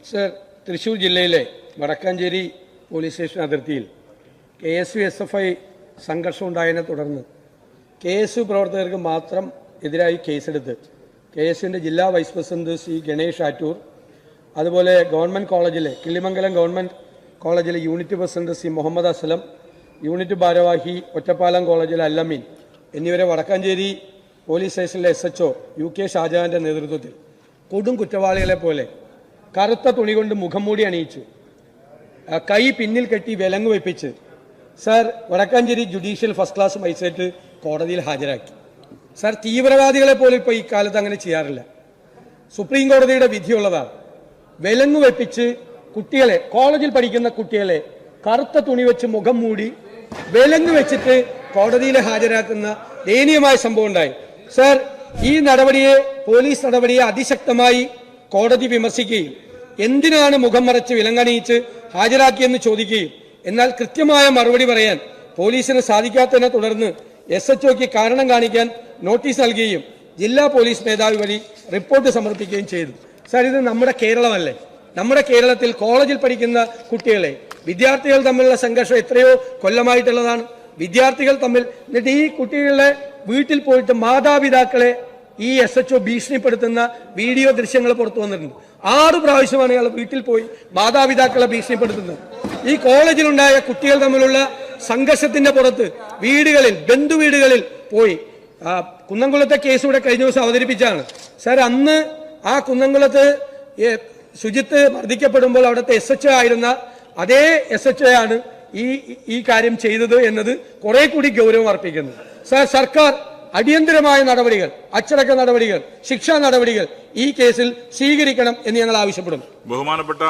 Sir, Thrissur ജില്ലയിലെ Vadakkanchery police station അതിർത്തിയിൽ KSU-SFI സംഘർഷം ഉണ്ടായതിനെ തുടർന്ന് KSU പ്രവർത്തകർക്ക് മാത്രം എതിരായി കേസെടുത്ത് KSUവിൻ്റെ ജില്ലാ vice president C Ganesh Attur, അതുപോലെ ഗവൺമെൻറ് കോളേജിലെ കിള്ളിമംഗലം ഗവൺമെൻറ് കോളേജിലെ unit president C Muhammad Aslam, unit ഭാരവാഹി ഒറ്റപ്പാലം കോളേജിലെ അല്ലമീൻ എന്നിവരെ വടക്കാഞ്ചേരി പോലീസ് സ്റ്റേഷനിലെ SHO UK ഷാജഹാന്റെ നേതൃത്വത്തിൽ കൊടും കുറ്റവാളികളെ പോലെ കറുത്ത തുണി കൊണ്ട് മുഖം മൂടി അണിയിച്ച് കൈ പിന്നിൽ കെട്ടി വിലങ്ങ് വെപ്പിച്ച് sir Vadakkanchery judicial first class magistrate കോടതിയിൽ ഹാജരാക്കി. സർ, തീവ്രവാദികളെ പോലും ഇപ്പോൾ ഈ കാലത്ത് അങ്ങനെ ചെയ്യാറില്ല. സുപ്രീം കോടതിയുടെ വിധിയുള്ളതാണ്. വിലങ്ങ് വെപ്പിച്ച് കുട്ടികളെ, കോളേജിൽ പഠിക്കുന്ന കുട്ടികളെ കറുത്ത തുണി വെച്ച് മുഖം മൂടി വിലങ്ങ് വെച്ചിട്ട് കോടതിയിൽ ഹാജരാക്കുന്ന ദയനീയമായ സംഭവം ഉണ്ടായി. സർ, ഈ നടപടിയെ, പോലീസ് നടപടിയെ അതിശക്തമായി കോടതി വിമർശിക്കുകയും എന്തിനാണ് മുഖം മറച്ച് വിലങ്ങണിയിച്ച് ഹാജരാക്കിയെന്ന് ചോദിക്കുകയും എന്നാൽ കൃത്യമായ മറുപടി പറയാൻ പോലീസിന് സാധിക്കാത്തതിനെ തുടർന്ന് SHOയ്ക്ക് കാരണം കാണിക്കാൻ നോട്ടീസ് നൽകുകയും ജില്ലാ പോലീസ് മേധാവി വഴി റിപ്പോർട്ട് സമർപ്പിക്കുകയും ചെയ്തു. സാർ, ഇത് നമ്മുടെ കേരളമല്ലേ? നമ്മുടെ കേരളത്തിൽ കോളേജിൽ പഠിക്കുന്ന കുട്ടികളെ, വിദ്യാർത്ഥികൾ തമ്മിലുള്ള സംഘർഷം എത്രയോ കൊല്ലമായിട്ടുള്ളതാണ്. വിദ്യാർത്ഥികൾ തമ്മിൽ, എന്നിട്ട് ഈ കുട്ടികളുടെ വീട്ടിൽ പോയിട്ട് മാതാപിതാക്കളെ ഈ SHO ഭീഷണിപ്പെടുത്തുന്ന വീഡിയോ ദൃശ്യങ്ങൾ പുറത്തു വന്നിട്ടുണ്ട്. 6 പ്രാവശ്യമാണ് ഇയാൾ വീട്ടിൽ പോയി മാതാപിതാക്കളെ ഭീഷണിപ്പെടുത്തുന്നത്. ഈ കോളേജിലുണ്ടായ കുട്ടികൾ തമ്മിലുള്ള സംഘർഷത്തിന്റെ പുറത്ത് വീടുകളിൽ, ബന്ധുവീടുകളിൽ പോയി കുന്നംകുളത്തെ കേസ് ഇവിടെ കഴിഞ്ഞ ദിവസം അവതരിപ്പിച്ചാണ്. സാർ, അന്ന് ആ കുന്നംകുളത്ത് ശുചിത്ത് മർദ്ദിക്കപ്പെടുമ്പോൾ അവിടുത്തെ SHO ആയിരുന്ന അതേ SHO ആണ് ഈ കാര്യം ചെയ്തത് എന്നത് കുറെ കൂടി ഗൗരവം അർപ്പിക്കുന്നത്. സാർ, സർക്കാർ അടിയന്തരമായ നടപടികൾ, അച്ചടക്ക നടപടികൾ, ശിക്ഷാ നടപടികൾ ഈ കേസിൽ സ്വീകരിക്കണം എന്ന് ഞങ്ങൾ ആവശ്യപ്പെടുന്നു. ബഹുമാനപ്പെട്ട